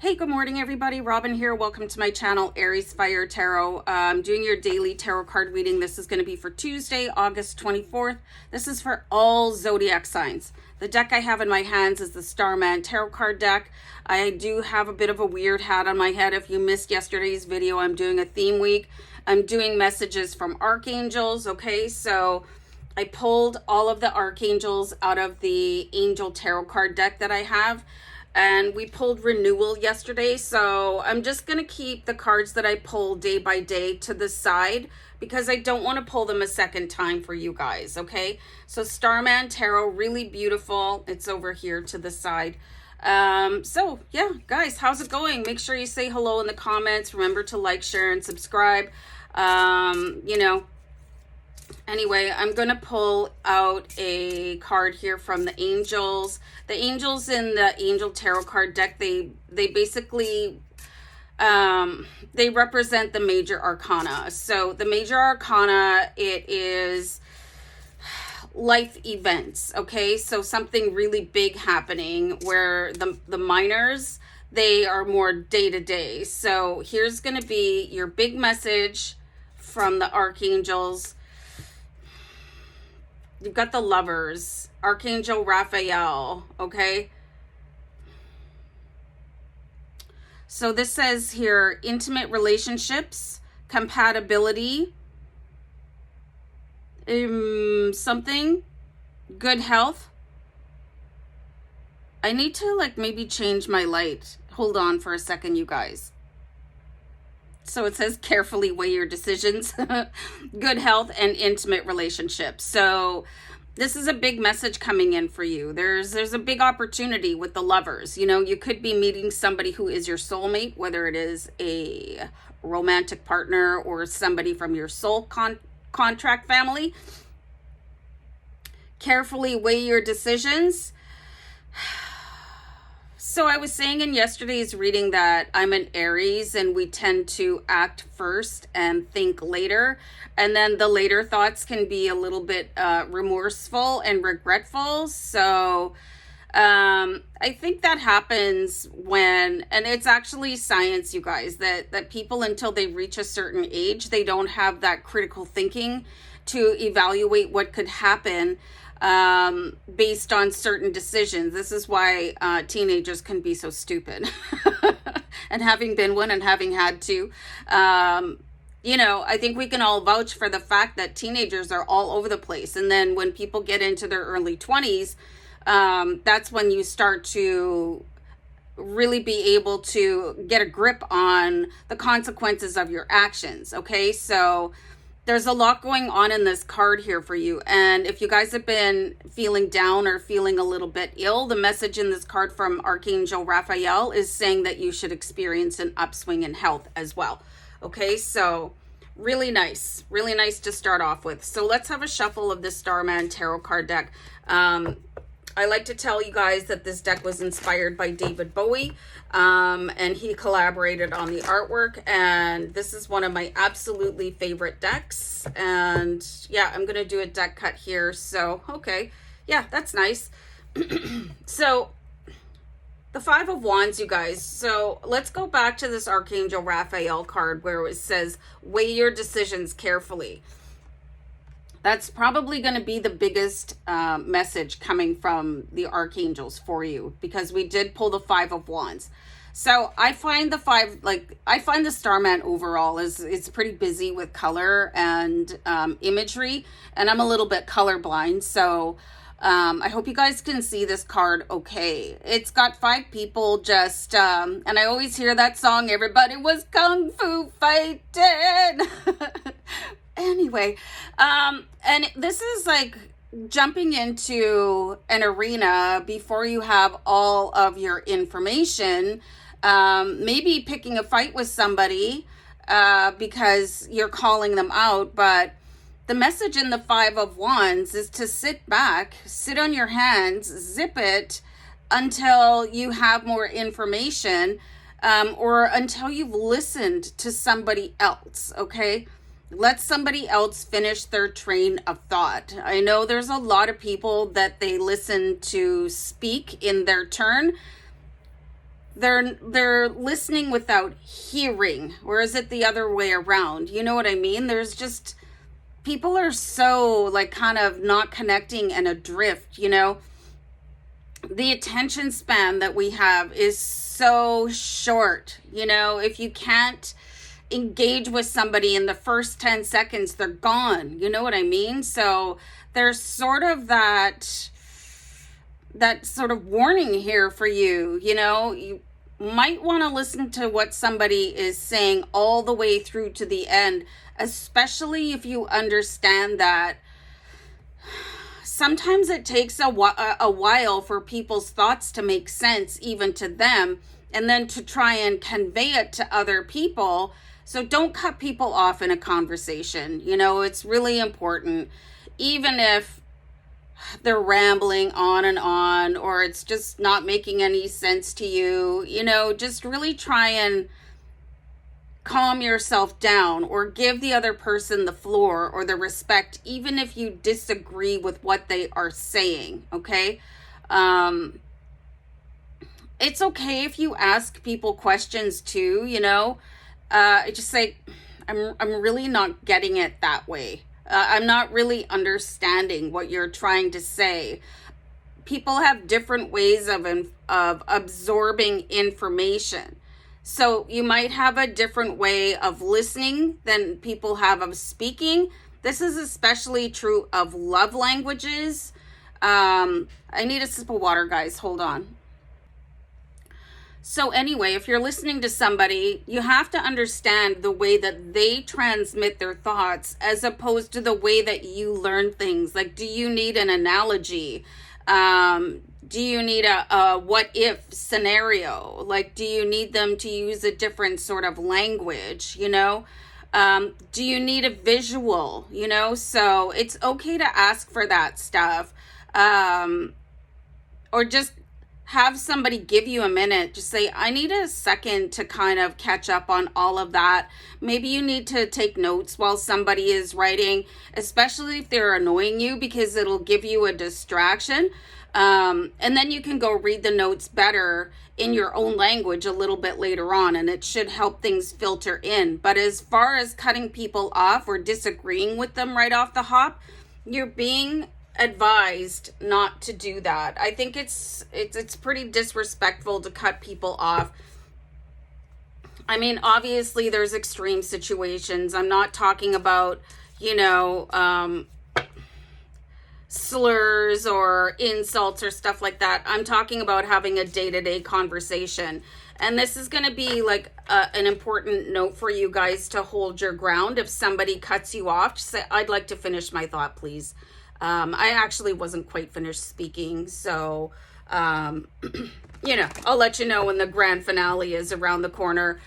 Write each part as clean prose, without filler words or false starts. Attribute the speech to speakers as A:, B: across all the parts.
A: Hey, good morning, everybody. Robin here. Welcome to my channel, AriesFireTarot. I'm doing your daily tarot card reading. This is going to be for Tuesday, August 24th. This is for all Zodiac signs. The deck I have in my hands is the Starman Tarot card deck. I do have a bit of a weird hat on my head. If you missed yesterday's video, I'm doing a theme week. I'm doing messages from archangels, okay? So I pulled all of the archangels out of the angel tarot card deck that I have. And we pulled renewal yesterday, so I'm just going to keep the cards that I pull day by day to the side because I don't want to pull them a second time for you guys, okay? So Starman Tarot, really beautiful. It's over here to the side. So yeah, guys, how's it going? Make sure you say hello in the comments. Remember to like, share, and subscribe. Anyway, I'm going to pull out a card here from the angels. The angels in the angel tarot card deck, they basically, they represent the major arcana. So the major arcana, it is life events, okay? So something really big happening, where the minors, they are more day to day. So here's going to be your big message from the archangels. You've got the Lovers, Archangel Raphael, okay? So this says here, intimate relationships, compatibility, something, good health. I need to maybe change my light. Hold on for a second, you guys. So it says carefully weigh your decisions, good health, and intimate relationships. So this is a big message coming in for you. There's a big opportunity with the Lovers. You know, you could be meeting somebody who is your soulmate, whether it is a romantic partner or somebody from your soul contract family. Carefully weigh your decisions. So I was saying in yesterday's reading that I'm an Aries and we tend to act first and think later. And then the later thoughts can be a little bit remorseful and regretful. So I think that happens when, and it's actually science, you guys, that people, until they reach a certain age, they don't have that critical thinking to evaluate what could happen based on certain decisions. This is why teenagers can be so stupid. And having been one and having had to, I think we can all vouch for the fact that teenagers are all over the place. And then when people get into their early 20s, that's when you start to really be able to get a grip on the consequences of your actions. Okay, so there's a lot going on in this card here for you. And if you guys have been feeling down or feeling a little bit ill, the message in this card from Archangel Raphael is saying that you should experience an upswing in health as well. Okay, so really nice to start off with. So let's have a shuffle of the Starman Tarot card deck. I like to tell you guys that this deck was inspired by David Bowie, and he collaborated on the artwork, and this is one of my absolutely favorite decks. And yeah, I'm gonna do a deck cut here. So okay, yeah, that's nice. So the Five of Wands, you guys. So let's go back to this Archangel Raphael card where it says weigh your decisions carefully. That's probably going to be the biggest message coming from the archangels for you, because we did pull the Five of Wands. So I find the Starman overall is pretty busy with color and imagery, and I'm a little bit colorblind. So I hope you guys can see this card okay. It's got 5 people just, and I always hear that song, everybody was kung fu fighting. Anyway, and this is like jumping into an arena before you have all of your information, maybe picking a fight with somebody because you're calling them out. But the message in the Five of Wands is to sit back, sit on your hands, zip it until you have more information, or until you've listened to somebody else, okay? Let somebody else finish their train of thought. I know there's a lot of people that they listen to speak in their turn. they're listening without hearing, or is it the other way around? You know what I mean? There's just, people are so like kind of not connecting and adrift, you know? The attention span that we have is so short, you know? If you can't engage with somebody in the first 10 seconds, they're gone. You know what I mean? So there's sort of that sort of warning here for you. You know, you might want to listen to what somebody is saying all the way through to the end, especially if you understand that sometimes it takes a while for people's thoughts to make sense even to them, and then to try and convey it to other people. So don't cut people off in a conversation. You know, it's really important, even if they're rambling on, or it's just not making any sense to you. You know, just really try and calm yourself down, or give the other person the floor or the respect, even if you disagree with what they are saying. Okay. It's okay if you ask people questions too, you know. Just say, I'm really not getting it that way. I'm not really understanding what you're trying to say. People have different ways of absorbing information. So you might have a different way of listening than people have of speaking. This is especially true of love languages. I need a sip of water, guys. Hold on. So anyway, if you're listening to somebody, you have to understand the way that they transmit their thoughts as opposed to the way that you learn things. Like, do you need an analogy? Do you need a what if scenario? Like, do you need them to use a different sort of language, you know? Do you need a visual, you know? So it's okay to ask for that stuff. Or just have somebody give you a minute. Just say, I need a second to kind of catch up on all of that. Maybe you need to take notes while somebody is writing, especially if they're annoying you, because it'll give you a distraction. And then you can go read the notes better in your own language a little bit later on, and it should help things filter in. But as far as cutting people off or disagreeing with them right off the hop, you're being advised not to do that. I think it's pretty disrespectful to cut people off. I mean, obviously there's extreme situations. I'm not talking about, you know, slurs or insults or stuff like that. I'm talking about having a day-to-day conversation. And this is going to be like an important note for you guys to hold your ground. If somebody cuts you off, just say, I'd like to finish my thought, please. I actually wasn't quite finished speaking, so, you know, I'll let you know when the grand finale is around the corner,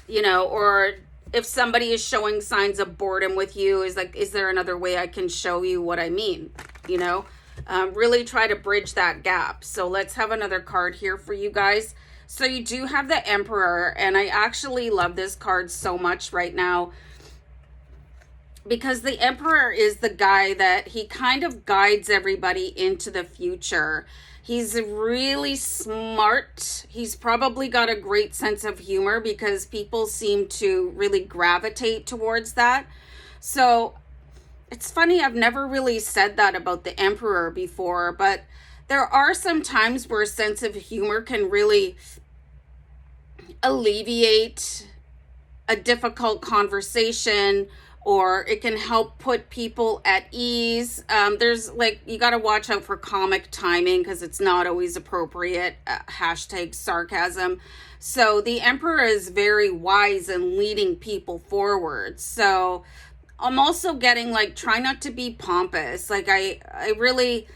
A: you know, or if somebody is showing signs of boredom with you, is there another way I can show you what I mean, you know? Really try to bridge that gap. So let's have another card here for you guys. So you do have the Emperor, and I actually love this card so much right now, because the Emperor is the guy that he kind of guides everybody into the future. He's really smart. He's probably got a great sense of humor, because people seem to really gravitate towards that. So it's funny, I've never really said that about the Emperor before, but there are some times where a sense of humor can really alleviate a difficult conversation, or it can help put people at ease. There's like, you got to watch out for comic timing, because it's not always appropriate. Hashtag sarcasm. So the Emperor is very wise in leading people forward. So I'm also getting like, try not to be pompous. Like I really,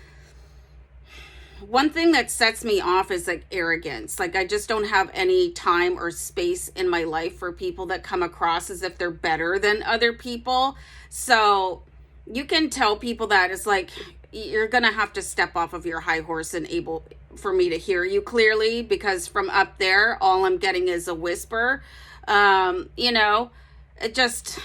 A: one thing that sets me off is like arrogance. Like I just don't have any time or space in my life for people that come across as if they're better than other people. So you can tell people that it's like, you're going to have to step off of your high horse and able for me to hear you clearly, because from up there, all I'm getting is a whisper. You know, it just,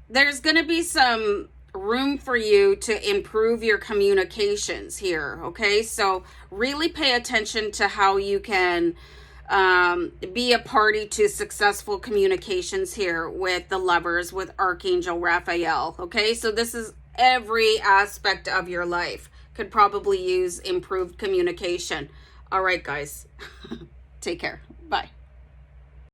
A: there's going to be some room for you to improve your communications here. Okay, so really pay attention to how you can be a party to successful communications here with the Lovers, with Archangel Raphael. Okay, so this is every aspect of your life could probably use improved communication. All right, guys, take care. Bye.